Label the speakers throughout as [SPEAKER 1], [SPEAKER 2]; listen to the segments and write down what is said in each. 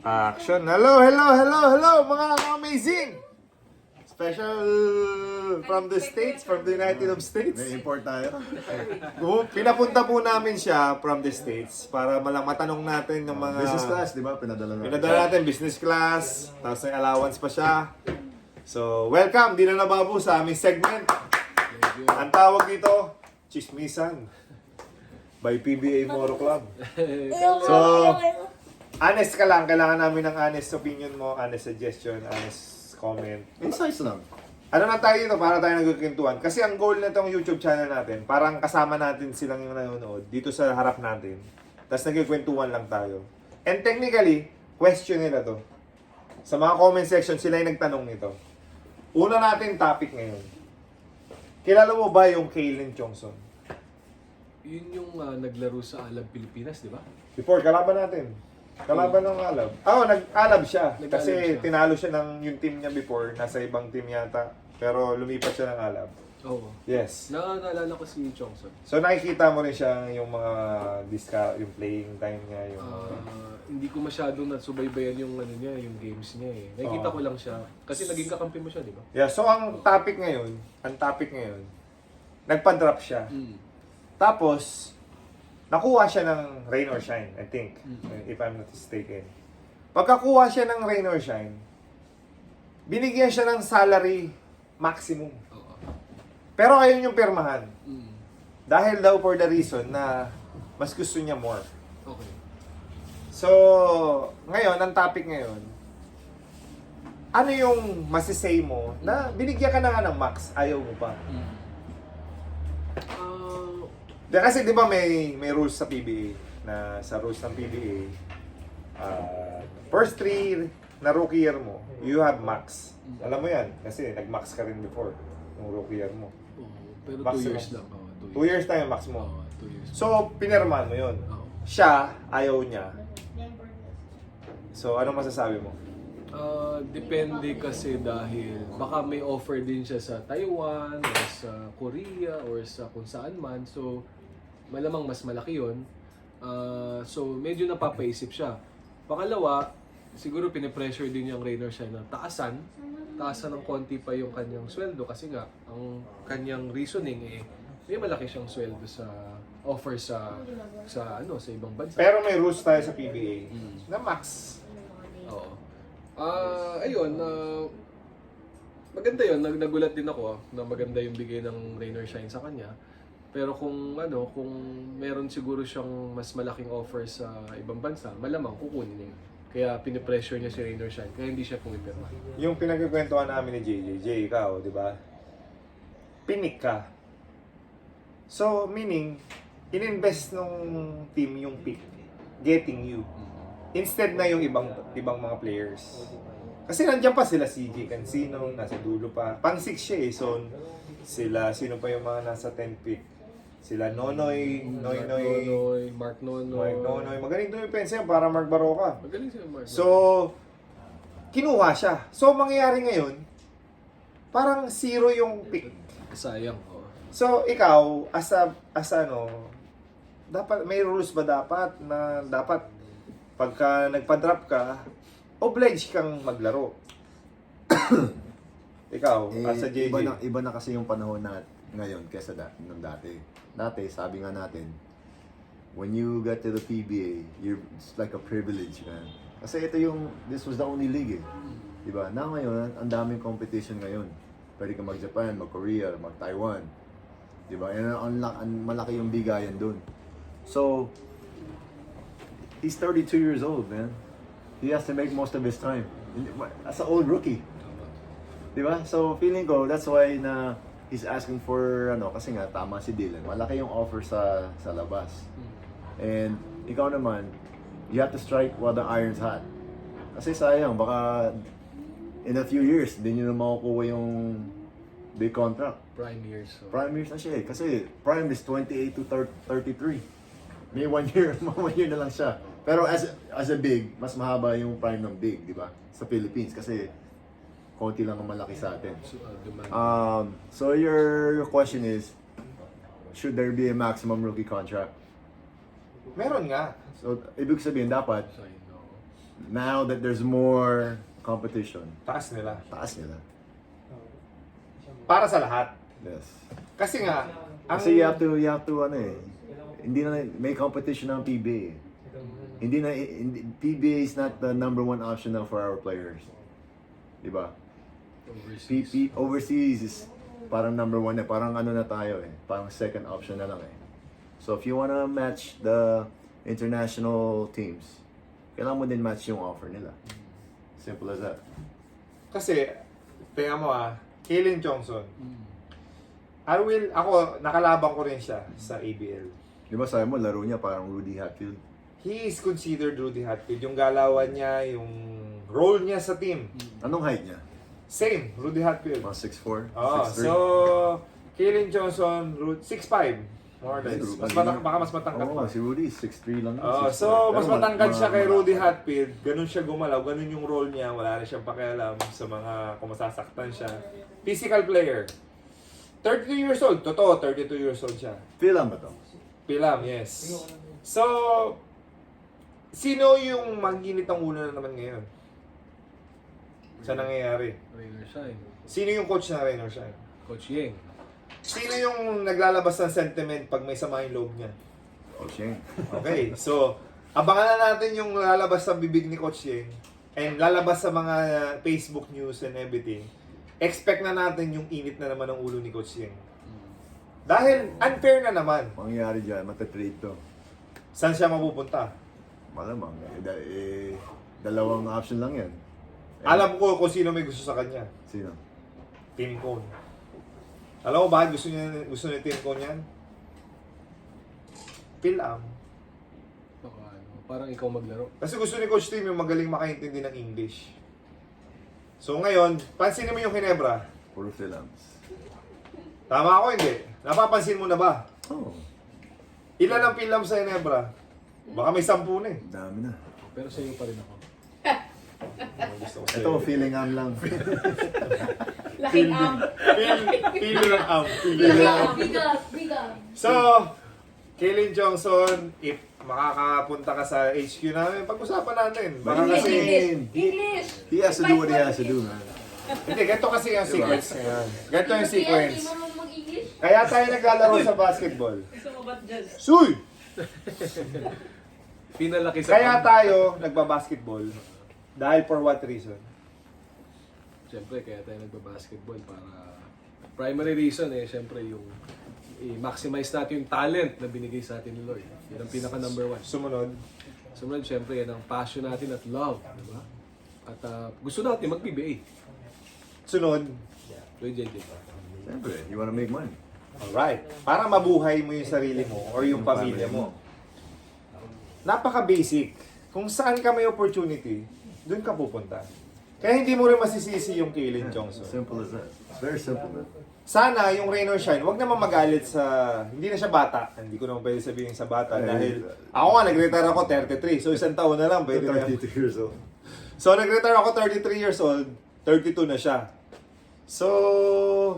[SPEAKER 1] Action! Hello, hello, hello, hello mga amazing! Special from the States, from the United States.
[SPEAKER 2] May import tayo.
[SPEAKER 1] Pinapunta po namin siya from the States para matanong natin yung mga...
[SPEAKER 2] Business class, di ba? Pinadala natin.
[SPEAKER 1] Pinadala natin business class, tapos may allowance pa siya. So, welcome! Di na nababu sa aming segment. Ang tawag dito, Chismisan by PBA Moro Club. So, honest ka lang, kailangan namin ng honest opinion mo, honest suggestion, honest comment.
[SPEAKER 2] Insights lang.
[SPEAKER 1] Ano na tayo dito para tayo nagkikwentuhan? Kasi ang goal na itong YouTube channel natin, parang kasama natin silang yung nanonood dito sa harap natin. Tapos nagkikwentuhan lang tayo. And technically, question nila to. Sa mga comment section, sila yung nagtanong nito. Una natin topic ngayon. Kilala mo ba yung Kalen Chongson?
[SPEAKER 3] Yun yung naglaro sa Alab Pilipinas, di ba?
[SPEAKER 1] Before, kalaban natin. Kalaban ng Alab. Nag-Alab siya.
[SPEAKER 3] Nag-Alab
[SPEAKER 1] Kasi
[SPEAKER 3] siya.
[SPEAKER 1] tinalo siya ng yung team niya before. Nasa ibang team yata. Pero lumipat siya ng Alab.
[SPEAKER 3] Oo.
[SPEAKER 1] Yes.
[SPEAKER 3] Naalala ko si Chongson.
[SPEAKER 1] So nakikita mo rin siya yung mga yung playing time niya. Yung,
[SPEAKER 3] Hindi ko masyadong nasubaybayan yung niya, yung games niya eh. Nakikita ko lang siya. Kasi naging kakampi mo siya, di ba?
[SPEAKER 1] yeah, so ang topic ngayon, nagpa-drop siya. Tapos, nakuha siya ng Rain or Shine, I think. If I'm not mistaken. Pagkakuha siya ng Rain or Shine, binigyan siya ng salary maximum.
[SPEAKER 3] Oo.
[SPEAKER 1] Pero ayaw yung pirmahan.
[SPEAKER 3] Mm.
[SPEAKER 1] Dahil daw for the reason na mas gusto niya more.
[SPEAKER 3] Okay.
[SPEAKER 1] So, ngayon, ang topic ngayon, ano yung masisay mo na binigyan ka na nga ng max, ayaw mo pa? Kasi di ba may rules sa PBA na sa rules ng PBA, first 3 na rookie year mo, you have max. Alam mo yan, kasi nag-max ka rin before yung rookie year mo.
[SPEAKER 3] Oo. Pero 2
[SPEAKER 1] Maximum.
[SPEAKER 3] years lang.
[SPEAKER 1] 2 years na yung max mo.
[SPEAKER 3] Oo, 2 years.
[SPEAKER 1] So, pinirmahan mo yun.
[SPEAKER 3] Oo.
[SPEAKER 1] Siya, ayaw niya. So, anong masasabi mo?
[SPEAKER 3] Depende kasi dahil baka may offer din siya sa Taiwan or sa Korea or sa kung saan man. So, malamang mas malaki yun. So, medyo napapaisip siya. Pangalawa, siguro pinipressure din yung Rainer siya na taasan ng konti pa yung kanyang sweldo kasi nga, ang kanyang reasoning may malaki siyang sweldo sa offer sa ibang bansa.
[SPEAKER 1] Pero may rules tayo sa PBA na max.
[SPEAKER 3] Oo. Maganda yun. Nagulat din ako na maganda yung bigay ng Rainer Shine sa kanya. Pero kung meron siguro siyang mas malaking offer sa ibang bansa, malamang kukunin niya. Kaya pinipressure niya si Rainer Shine, kaya hindi siya pumipirma.
[SPEAKER 1] Yung pinagkikwentuhan namin ni JJ, ikaw, di ba? Pinik ka. So, meaning, ininvest nung team yung pick, getting you. Instead na yung ibang mga players. Kasi nandiyan pa sila CJ Cancino, nasa dulo pa. Pang 6 siya eh. So, sino pa yung mga nasa 10 pick? Sila Nonoy,
[SPEAKER 3] Mark Nonoy.
[SPEAKER 1] Mark Nonoy. Magaling doon yung pensa yan para Mark Baroka.
[SPEAKER 3] Magaling siya, Mark.
[SPEAKER 1] So, kinuha siya. So, mangyayari ngayon, parang 0 yung pick.
[SPEAKER 3] Sayang. Oo.
[SPEAKER 1] So, ikaw, dapat, may rules ba dapat na dapat pagka nagpa-drop ka, obliged kang maglaro? Ikaw, as a JJ.
[SPEAKER 2] Iba na kasi yung panahon na ngayon kaysa nung dati. Dati, sabi nga natin, when you get to the PBA, it's like a privilege, man. Kasi this was the only league eh. Diba? Na ngayon, ang daming competition ngayon. Pwede ka mag-Japan, mag-Korea, mag-Taiwan. Diba? Yan ang malaki yung bigayan dun. So, he's 32 years old, man. He has to make most of his time. As an old rookie. Diba? So, feeling ko, that's why na he's asking for, kasi nga, tama si Dylan. Malaki yung offer sa labas. And, ikaw naman, you have to strike while the iron's hot. Kasi sayang, baka in a few years, hindi nyo na makukuha yung big contract.
[SPEAKER 3] Prime years. So.
[SPEAKER 2] Prime years na siya eh. Kasi prime is 28 to 33. May 1 year, 1 year na lang siya. Pero as a big, mas mahaba yung prime ng big, di ba? Sa Philippines. Kasi konti lang ang malaki sa atin. So your question is, should there be a maximum rookie contract?
[SPEAKER 1] Meron nga.
[SPEAKER 2] So, ibig sabihin dapat, now that there's more competition,
[SPEAKER 1] Taas nila.
[SPEAKER 2] taas nila.
[SPEAKER 1] Para sa lahat.
[SPEAKER 2] Yes.
[SPEAKER 1] Kasi nga, ang...
[SPEAKER 2] Kasi you have to ano eh, hindi na may competition ng PBA. PBA is not the number one option now for our players. Diba? Overseas is parang number one na, parang ano na tayo eh, parang second option na lang eh. So if you wanna match the international teams, kailangan mo din match yung offer nila. Simple as that.
[SPEAKER 1] Kasi, tingnan mo Kalen Johnson. Ako, nakalaban ko rin siya sa ABL.
[SPEAKER 2] Di ba sabi mo, laro niya parang Rudy Hatfield?
[SPEAKER 1] He is considered Rudy Hatfield. Yung galawan niya, yung role niya sa team.
[SPEAKER 2] Anong height niya?
[SPEAKER 1] Same, Rudy Hatfield.
[SPEAKER 2] Mga 6'4"?
[SPEAKER 1] Oh,
[SPEAKER 2] 6'3"?
[SPEAKER 1] so, Kalen Johnson, 6'5". More or less. Baka mas matangkad
[SPEAKER 2] Oo,
[SPEAKER 1] pa.
[SPEAKER 2] si Rudy, 6'3" lang.
[SPEAKER 1] Oh,
[SPEAKER 2] 6'4".
[SPEAKER 1] so, mas
[SPEAKER 2] Pero
[SPEAKER 1] matangkad siya kay Rudy
[SPEAKER 2] malaki.
[SPEAKER 1] Hatfield. Ganun siya gumalaw. Ganun yung role niya. Wala na siyang pakialam sa mga kung masasaktan siya. Physical player. 32 years old. Totoo, 32 years old siya.
[SPEAKER 2] Pilam ba to?
[SPEAKER 1] Pilam, yes. So, sino yung mag-init ang ulo na naman ngayon? Sa nangyayari?
[SPEAKER 3] Rainer Shine.
[SPEAKER 1] Sino yung coach na Rainer Shine?
[SPEAKER 3] Coach Yeng.
[SPEAKER 1] Sino yung naglalabas ng sentiment pag may sama yung loob niya?
[SPEAKER 2] Coach Yeng.
[SPEAKER 1] Okay, so, abangan na natin yung lalabas sa bibig ni Coach Yeng and lalabas sa mga Facebook news and everything. Expect na natin yung init na naman ng ulo ni Coach Yeng. Dahil unfair na naman.
[SPEAKER 2] Mangyayari dyan, matatrade to.
[SPEAKER 1] Saan siya mapupunta?
[SPEAKER 2] Malamang. Dalawang option lang yan.
[SPEAKER 1] Alam ko kung sino may gusto sa kanya.
[SPEAKER 2] Sino?
[SPEAKER 1] Tim Cone. Alam mo bakit gusto ni Tim Cone yan? Pilam.
[SPEAKER 3] Baka, parang ikaw maglaro.
[SPEAKER 1] Kasi gusto ni Coach Tim yung magaling makaintindi ng English. So ngayon, pansinin mo yung Ginebra.
[SPEAKER 2] Puro films.
[SPEAKER 1] Tama ako, hindi? Napapansin mo na ba?
[SPEAKER 2] Oh,
[SPEAKER 1] Ilan ang film sa Ginebra? Baka may 10 na eh.
[SPEAKER 2] dami na.
[SPEAKER 3] Pero sa iyo pa rin ako.
[SPEAKER 1] Gusto ko
[SPEAKER 2] Ito, feeling am lang.
[SPEAKER 4] Laking am.
[SPEAKER 1] Feeling ng am.
[SPEAKER 4] Laking am. Bigat.
[SPEAKER 1] So, Kalen Johnson, if makakapunta ka sa HQ namin, pag-usapan natin. Baka
[SPEAKER 4] English,
[SPEAKER 1] kasi...
[SPEAKER 4] English.
[SPEAKER 2] He has to do what he has to do, man.
[SPEAKER 1] Hindi, ganito kasi yung sequence ngayon. Ganito yung sequence.
[SPEAKER 4] Hindi mo mag-English?
[SPEAKER 1] Kaya tayo naglalaro sa basketball.
[SPEAKER 4] Gusto mo ba't dyan?
[SPEAKER 1] Suy!
[SPEAKER 3] Pinalaki sa...
[SPEAKER 1] Kaya tayo nagbabasketball. Dahil for what reason?
[SPEAKER 3] Siyempre, kaya tayo nagbabasketball para... Primary reason siyempre yung i-maximize natin yung talent na binigay sa atin ni Lord. Yan ang pinaka number one.
[SPEAKER 1] Sumunod.
[SPEAKER 3] Sumunod, siyempre, yan ang passion natin at love. Diba? At gusto natin mag-PBA.
[SPEAKER 1] Sunod.
[SPEAKER 3] Lloyd JJ.
[SPEAKER 2] Siyempre, you wanna make money.
[SPEAKER 1] Alright. Para mabuhay mo yung sarili mo or yung pamilya mo. Napaka-basic. Kung saan ka may opportunity, dun ka pupunta. Kaya hindi mo rin masisisi yung Kalen Johnson.
[SPEAKER 2] Simple as that. It's very simple, man.
[SPEAKER 1] Sana yung Rainer Shine, wag naman magalit sa... Hindi na siya bata. Hindi ko naman pwede sabihin sa bata dahil... Ako nga, nag-retire ako 33. So isang taon na lang. Pwede na.
[SPEAKER 2] 32 years old.
[SPEAKER 1] So nag-retire ako 33 years old. 32 na siya. So,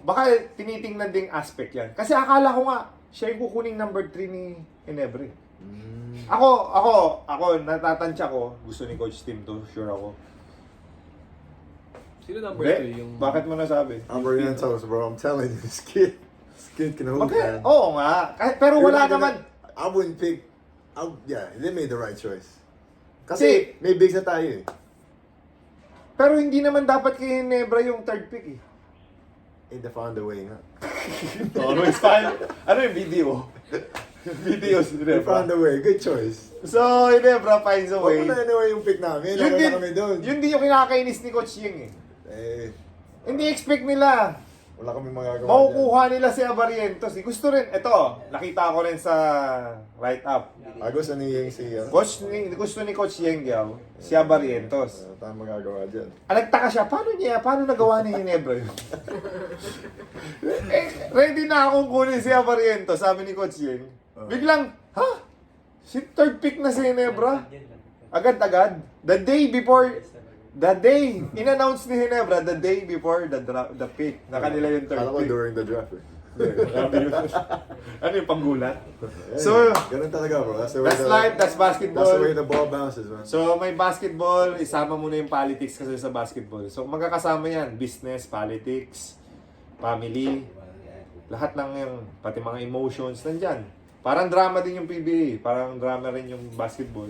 [SPEAKER 1] baka tinitingnan ding aspect yan. Kasi akala ko nga, siya yung kukuning number 3 ni Ginebra. Ako, natatansya ko, gusto ni Coach Tim to, sure ako.
[SPEAKER 3] Sino number
[SPEAKER 1] Hindi,
[SPEAKER 3] 2 yung...
[SPEAKER 1] bakit mo nasabi?
[SPEAKER 2] I'm Orientals, bro. I'm telling you, this kid can hoop,
[SPEAKER 1] Okay,
[SPEAKER 2] man.
[SPEAKER 1] oo nga. Pero
[SPEAKER 2] You're
[SPEAKER 1] wala
[SPEAKER 2] not gonna-
[SPEAKER 1] naman.
[SPEAKER 2] I wouldn't pick. Yeah, they made the right choice. Kasi may bigs na tayo eh.
[SPEAKER 1] Pero hindi naman dapat kay Ginebra yung third pick eh.
[SPEAKER 2] They found a way nga.
[SPEAKER 1] Always fine. Ano yung video? Videos ni
[SPEAKER 2] They
[SPEAKER 1] Ginebra.
[SPEAKER 2] found a way. Good choice.
[SPEAKER 1] So, Ginebra finds a
[SPEAKER 2] Huwag
[SPEAKER 1] way.
[SPEAKER 2] mo na anyway yung pick namin.
[SPEAKER 1] Yun
[SPEAKER 2] Yun
[SPEAKER 1] din,
[SPEAKER 2] na kami doon.
[SPEAKER 1] yun din yung kinakainis ni Coach Yeng eh.
[SPEAKER 2] Eh,
[SPEAKER 1] Hindi expect nila.
[SPEAKER 2] wala kami magagawa
[SPEAKER 1] Makukuha nila si Abarientos. Gusto rin, eto, nakita ko rin sa write-up.
[SPEAKER 2] dyan. Gusto ni Yeng si...
[SPEAKER 1] Gusto ni Coach Yeng Yao, si Abarientos.
[SPEAKER 2] Tama magagawa dyan.
[SPEAKER 1] Nagtaka siya, paano nagawa ni Ginebra yun? Ready na akong kunin si Abarientos, sabi ni Coach Yeng. Biglang, ha? Si third pick na si Ginebra? Agad-agad. The day, in-announce ni Ginebra, the day before the pick, na kanila yung third
[SPEAKER 2] Kala ko
[SPEAKER 1] pick.
[SPEAKER 2] during the draft eh.
[SPEAKER 1] Ano yung panggulat?
[SPEAKER 2] So,
[SPEAKER 1] So,
[SPEAKER 2] ganun talaga bro. That's the way
[SPEAKER 1] that's life, that's basketball.
[SPEAKER 2] That's the way the ball bounces, man.
[SPEAKER 1] So, may basketball, isama mo na yung politics kasi sa basketball. So, magkakasama yan. Business, politics, family, lahat ng yung, pati mga emotions, nandyan. Parang drama din yung PBA. Parang drama rin yung basketball.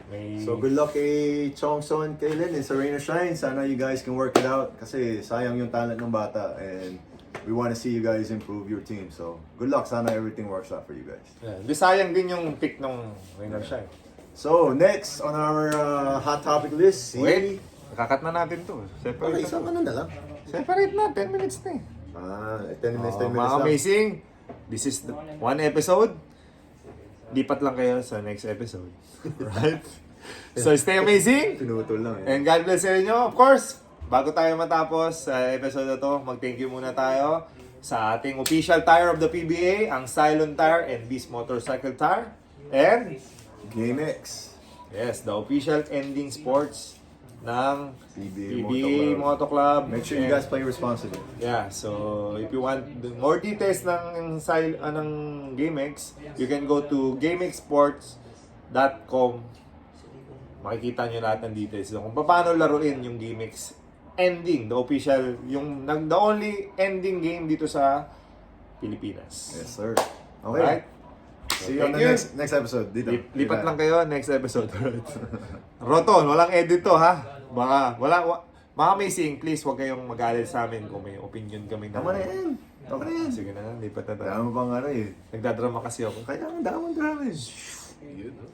[SPEAKER 1] May...
[SPEAKER 2] So good luck kay Chong Son, kay Lin, and Serena Shine. Sana you guys can work it out kasi sayang yung talent ng bata and we want to see you guys improve your team. So good luck. Sana everything works out for you guys.
[SPEAKER 1] Yeah, di sayang din yung pick ng Rainer Shine.
[SPEAKER 2] So next on our hot topic list, si...
[SPEAKER 1] Wait, nakakat na natin to.
[SPEAKER 2] Okay,
[SPEAKER 1] Separate
[SPEAKER 2] isang
[SPEAKER 1] na.
[SPEAKER 2] ano na lang.
[SPEAKER 1] Separate na, 10 minutes na eh.
[SPEAKER 2] 10 minutes, 10 minutes
[SPEAKER 1] Mga
[SPEAKER 2] lang.
[SPEAKER 1] amazing. This is the one episode. Lipat lang kayo sa next episode. Right? So stay amazing.
[SPEAKER 2] Pinutol lang eh.
[SPEAKER 1] And God bless sa inyo. Of course, bago tayo matapos sa episode na to, mag-thank you muna tayo sa ating official tire of the PBA, ang Cylon Tire and Beast Motorcycle Tire. And,
[SPEAKER 2] GameX.
[SPEAKER 1] yes, the official ending sports ng
[SPEAKER 2] PBA
[SPEAKER 1] PBA Moto Club.
[SPEAKER 2] Make sure you
[SPEAKER 1] And-
[SPEAKER 2] guys play responsibly.
[SPEAKER 1] Yeah, so if you want more details ng GameX, you can go to gamexsports.com. Makikita nyo lahat ng details kung paano laruin yung GameX ending, the official, the only ending game dito sa Pilipinas.
[SPEAKER 2] Yes, sir. Okay.
[SPEAKER 1] Alright?
[SPEAKER 2] See you on
[SPEAKER 1] Thank
[SPEAKER 2] the
[SPEAKER 1] you.
[SPEAKER 2] next episode. Dito.
[SPEAKER 1] Lipat lang kayo next episode. Roton, walang edit to ha. Mga amazing, please huwag kayong magalit sa amin kung may opinion kami na.
[SPEAKER 2] Tama na yan. Tama na yan.
[SPEAKER 1] Sige na, lipat na tayo.
[SPEAKER 2] Kaya mo bang ano eh.
[SPEAKER 1] Nagdadrama kasi ako.
[SPEAKER 2] Kaya ang damang drama eh.
[SPEAKER 3] Yun, no?